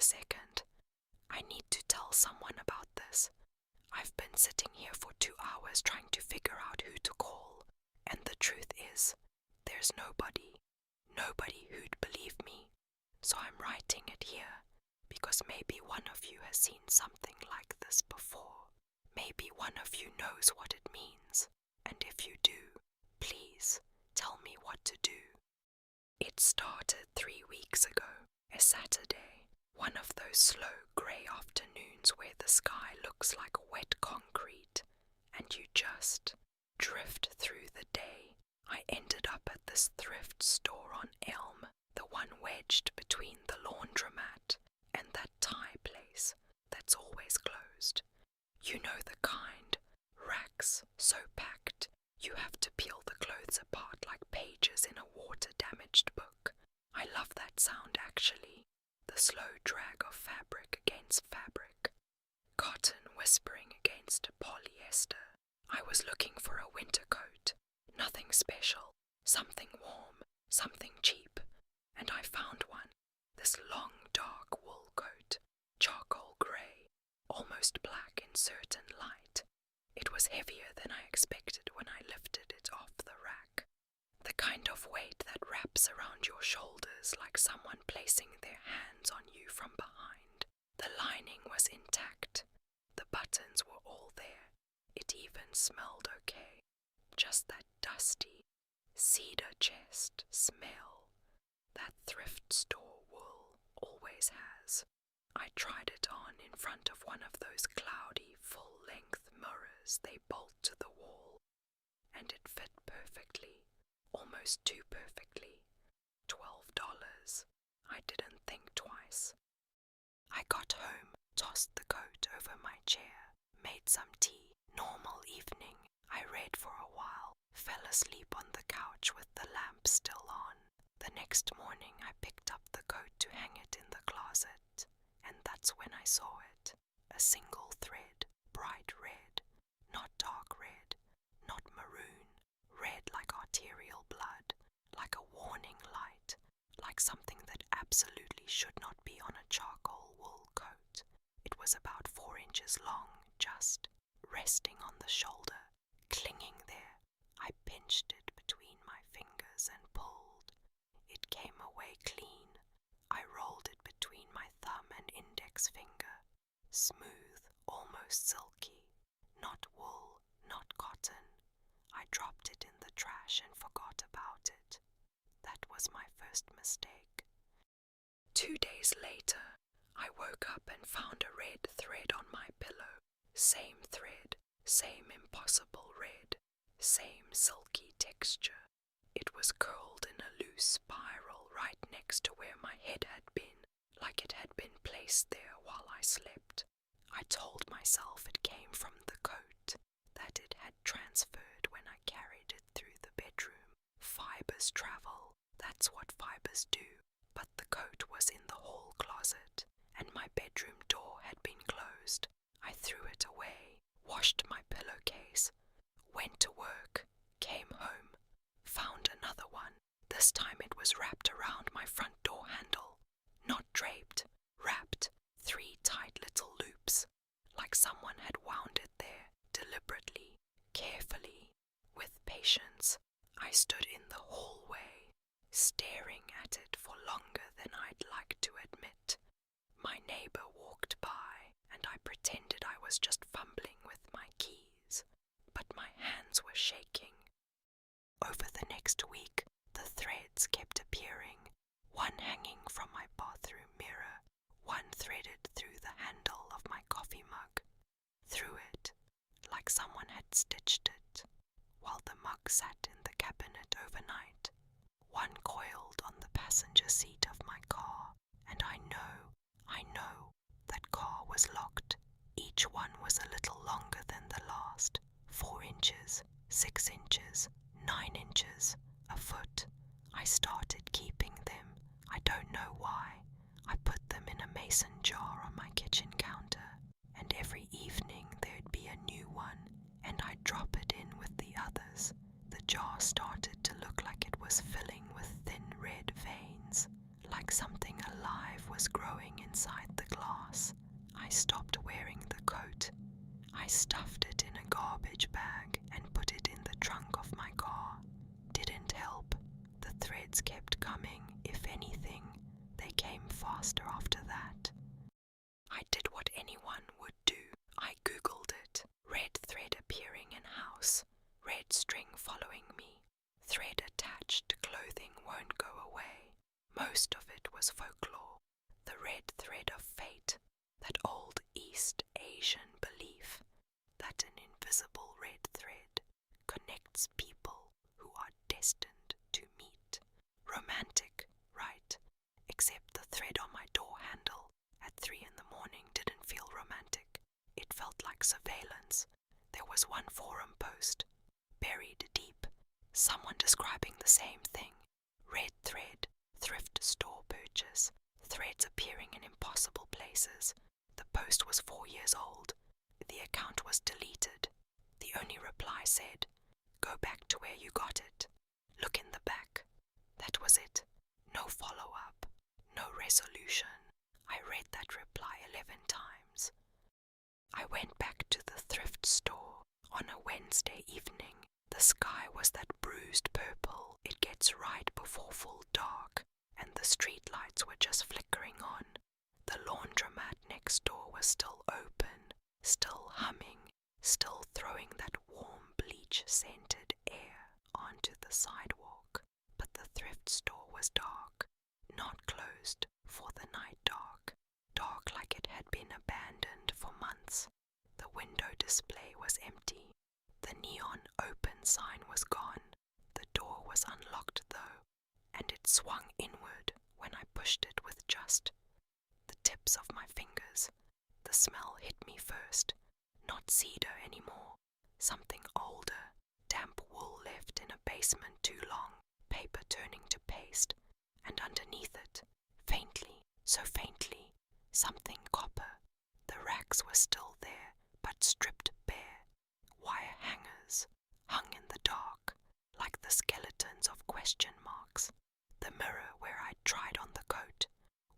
second. I need to tell someone about this. I've been sitting here for 2 hours trying to figure out who to call, and the truth is, there's nobody who'd believe me. So I'm writing it here, because maybe one of you has seen something like this before. Maybe one of you knows what it means, and if you do, please tell me what to do. It started 3 weeks ago, a Saturday, one of those slow grey afternoons where the sky looks like wet concrete, and you just drift through the day. I ended up at this thrift store on Elm, the one wedged between the laundromat and that Thai place that's always closed. You know the kind, racks so packed you have to peel the clothes apart like pages in a water-damaged book. I love that sound actually, the slow drag of fabric against fabric, cotton whispering against polyester. I was looking for a winter coat, nothing special, something warm, something cheap, and I found one, this long dark wool coat, charcoal grey, almost black in certain light. It was heavier than I expected when I lifted it off the rack. The kind of weight that wraps around your shoulders like someone placing their hands on you from behind. The lining was intact. The buttons were all there. It even smelled okay. Just that dusty, cedar chest smell that thrift store wool always has. I tried it on in front of one of those cloudy, full-length mirrors they bolt to the wall, and it fit perfectly, almost too perfectly. $12. I didn't think twice. I got home, tossed the coat over my chair, made some tea. Normal evening. I read for a while, fell asleep on the couch with the lamp still on. The next morning I picked up the coat to hang it in the closet, and that's when I saw it. A single thread, bright red, not dark red, not maroon, red like arterial blood, like a warning light, like something that absolutely should not be on a charcoal wool coat. It was about 4 inches long, just resting on the shoulder, clinging there. I pinched it between my fingers and pulled. It came away clean. I rolled it between my thumb and index finger. Smooth, almost silky. Not wool, not cotton. I dropped it in the trash and forgot about it. That was my first mistake. 2 days later, I woke up and found a red thread on my pillow. Same thread, same impossible red, same silky texture. It was curled in a loose spiral right next to where my head had been, like it had been placed there while I slept. I told myself it came from the coat, that it had transferred when I carried it through the bedroom. Fibers travel, that's what fibers do. But the coat was in the hall closet, and my bedroom door had been closed. I threw it away, washed my pillowcase, went to work, came home, found another one. This time it was wrapped around my front door handle. Not draped, wrapped, 3 tight little loops, like someone had wound it there, deliberately, carefully, with patience. I stood in the hallway, staring at it for longer than I'd like to admit. My neighbor walked by, and I pretended I was just fumbling with my keys, but my hands were shaking. Over the next week, the threads kept appearing, one hanging from my bathroom mirror, one threaded through the handle of my coffee mug, through it, like someone had stitched it, while the mug sat in the cabinet overnight, one coiled on the passenger seat of my car, and I know that car was locked. Each one was a little longer than the last, 4 inches, 6 inches, 9 inches, a foot. I started keeping them. I don't know why. I put them in a mason jar on my kitchen counter, and every evening there'd be a new one, and I'd drop it in with the others. The jar started to look like it was filling with thin red veins, like something alive was growing inside the threads kept coming. If anything, they came faster after that. I did what anyone would do. I googled it. Red thread appearing in house. Red string following me. Thread attached to clothing won't go away. Most of it was folklore. The red thread of fate. That old East Asian belief that an invisible red thread connects people who are destined to meet. Romantic, right? Except the thread on my door handle at 3 in the morning didn't feel romantic. It felt like surveillance. There was one forum post, buried deep, someone describing the same thing. Red thread, thrift store purchase, threads appearing in impossible places. The post was 4 years old. The account was deleted. The only reply said, "Go back to where you got it. Look in the back." That was it. No follow-up. No resolution. I read that reply 11 times. I went back to the thrift store on a Wednesday evening. The sky was that bruised purple it gets right before full dark, and the street lights were just flickering on. The laundromat next door was still open, still humming, still throwing that warm bleach-scented air onto the sidewalk. But the thrift store was dark, not closed for the night dark. Dark like it had been abandoned for months. The window display was empty. The neon open sign was gone. The door was unlocked though, and it swung inward when I pushed it with just the tips of my fingers. The smell hit me first. Not cedar anymore. Something older. Damp wool left in a basement too long. Paper turning to paste. And underneath it, faintly, so faintly, something copper. The racks were still there, but stripped bare. Wire hangers hung in the dark, like the skeletons of question marks. The mirror where I'd tried on the coat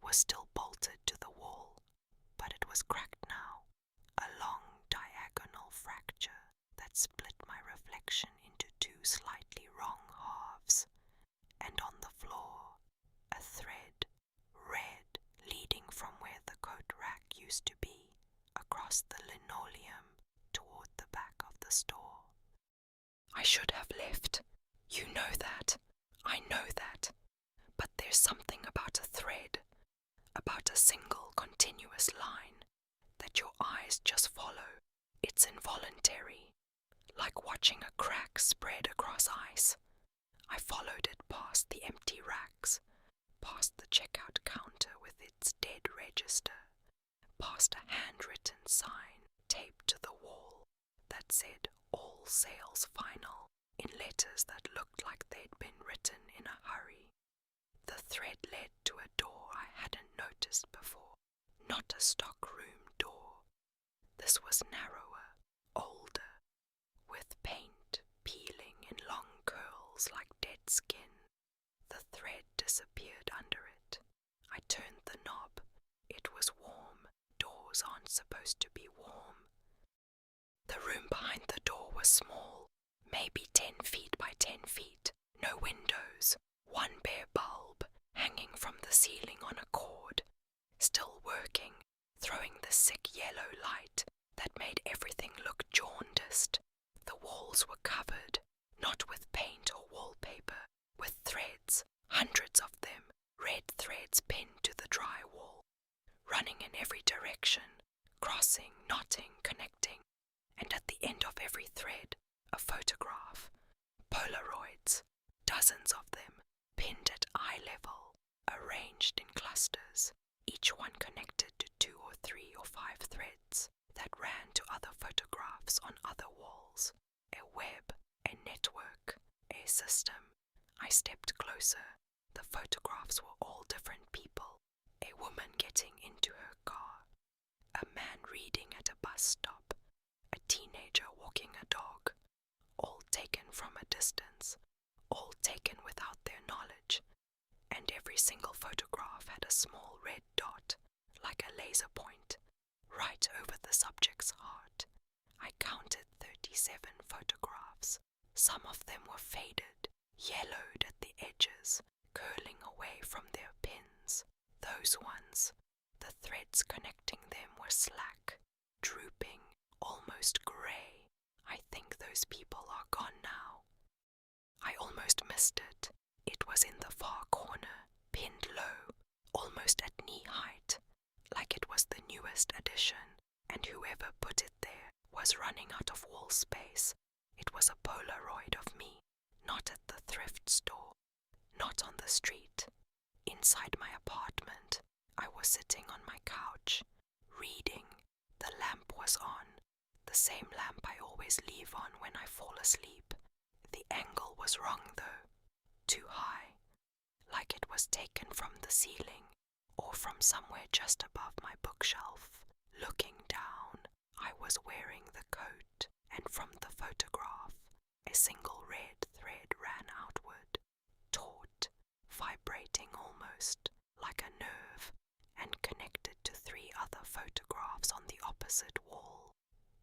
was still bolted to the wall, but it was cracked now, a long diagonal fracture that split my reflection into 2 slightly wrong halves, and on the floor, a thread, red, leading from where the coat rack used to be, across the linoleum toward the back of the store. I should have left. You know that. I know that. But there's something about a thread, about a single continuous line, that your eyes just follow. It's involuntary, like watching a crack spread across ice. I followed it past the empty racks, past the checkout counter with its dead register, past a handwritten sign taped to the wall that said "All sales final" in letters that looked like they'd been written in a hurry. The thread led to a door I hadn't noticed before, not a stockroom door. This was narrower, older, with paint peeling in long curls like dead skin. The thread disappeared under it. I turned the knob. It was warm. Doors aren't supposed to be warm. The room behind the door was small, maybe 10 feet by 10 feet. No windows. One bare bulb hanging from the ceiling on a cord. Still working, throwing the sick yellow light that made everything look jaundiced. The walls were covered, not with paint or wallpaper, with threads, hundreds of them, red threads pinned to the drywall, running in every direction, crossing, knotting, connecting, and at the end of every thread, a photograph. Polaroids, dozens of them, pinned at eye level, arranged in clusters, each one connected to 2 or 3 or 5 threads that ran to other photographs on other walls. A web, a network, a system. I stepped closer. The photographs were all different people. A woman getting into her car. A man reading at a bus stop. A teenager walking a dog. All taken from a distance. All taken without their knowledge. And every single photograph had a small red dot, like a laser point, right over the subject's heart. I counted 37 photographs. Some of them were faded, yellowed at the edges, those ones. The threads connecting them were slack, drooping, almost grey. I think those people are gone now. I almost missed it. It was in the far corner, pinned low, almost at knee height, like it was the newest addition, and whoever put it there was running out of wall space. It was a Polaroid of me, not at the thrift store, not on the street. Inside my apartment, I was sitting on my couch, reading. The lamp was on, the same lamp I always leave on when I fall asleep. The angle was wrong though, too high, like it was taken from the ceiling, or from somewhere just above my bookshelf. Looking down, I was wearing the coat, and from the photograph, a single red thread ran outward, taut, vibrating almost, like a nerve, and connected to 3 other photographs on the opposite wall.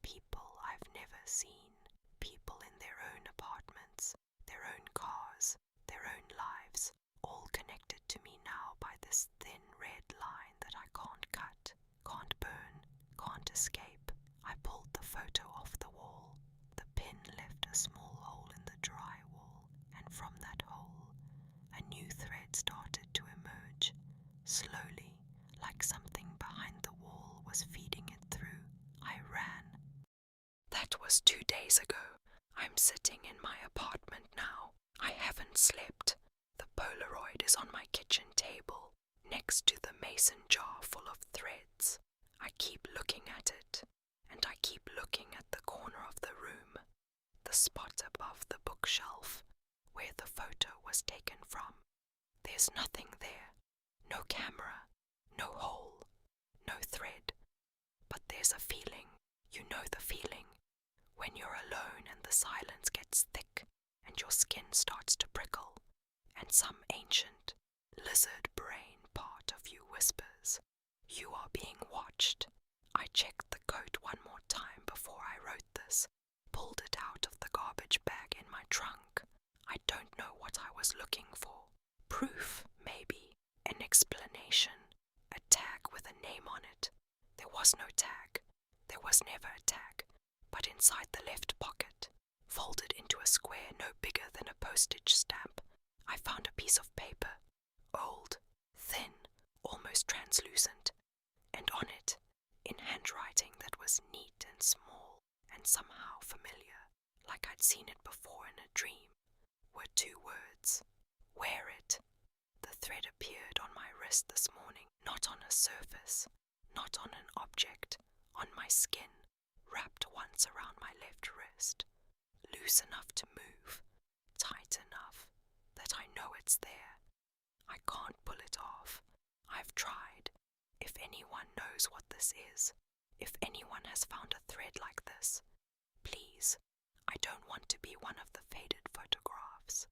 People I've never seen, people in their own apartments, their own cars, their own lives, all connected to me now by this thin red line that I can't cut, can't burn, can't escape. I pulled the photo off the wall. The pin left a small hole in the drywall, and from that hole, a new thread started to emerge, slowly, like something behind the wall was feeding it through. I ran. That was 2 days ago. I'm sitting in my apartment now. I haven't slept. The Polaroid is on my kitchen table, next to the mason jar full of threads. I keep looking at it, and I keep looking at the corner of the room, the spot above the bookshelf, where the photo was taken from. There's nothing there, no camera, no hole, no thread, but there's a feeling. You know the feeling, when you're alone and the silence gets thick and your skin starts to prickle, and some ancient, lizard brain part of you whispers, you are being watched. I checked the coat one more time before I wrote this, pulled it out of the garbage bag in my trunk. I don't know what I was looking for. Proof, maybe. An explanation. A tag with a name on it. There was no tag. There was never a tag. But inside the left pocket, folded into a square no bigger than a postage stamp, I found a piece of paper. Old, thin, almost translucent. And on it, in handwriting that was neat and small and somehow familiar, like I'd seen it before in a dream, were 2 words. Wear it. The thread appeared on my wrist this morning, not on a surface, not on an object, on my skin, wrapped once around my left wrist, loose enough to move, tight enough that I know it's there. I can't pull it off. I've tried. If anyone knows what this is, if anyone has found a thread like this, please, I don't want to be one of the faded photographs.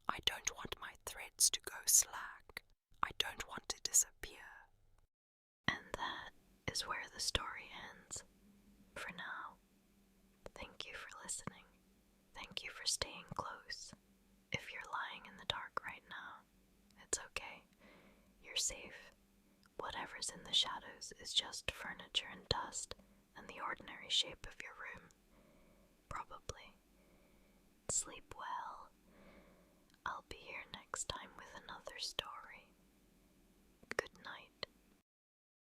I don't want my threads to go slack. I don't want to disappear. And that is where the story ends. For now. Thank you for listening. Thank you for staying close. If you're lying in the dark right now, it's okay. You're safe. Whatever's in the shadows is just furniture and dust and the ordinary shape of your room. Probably. Sleep well. I'll be here next time with another story.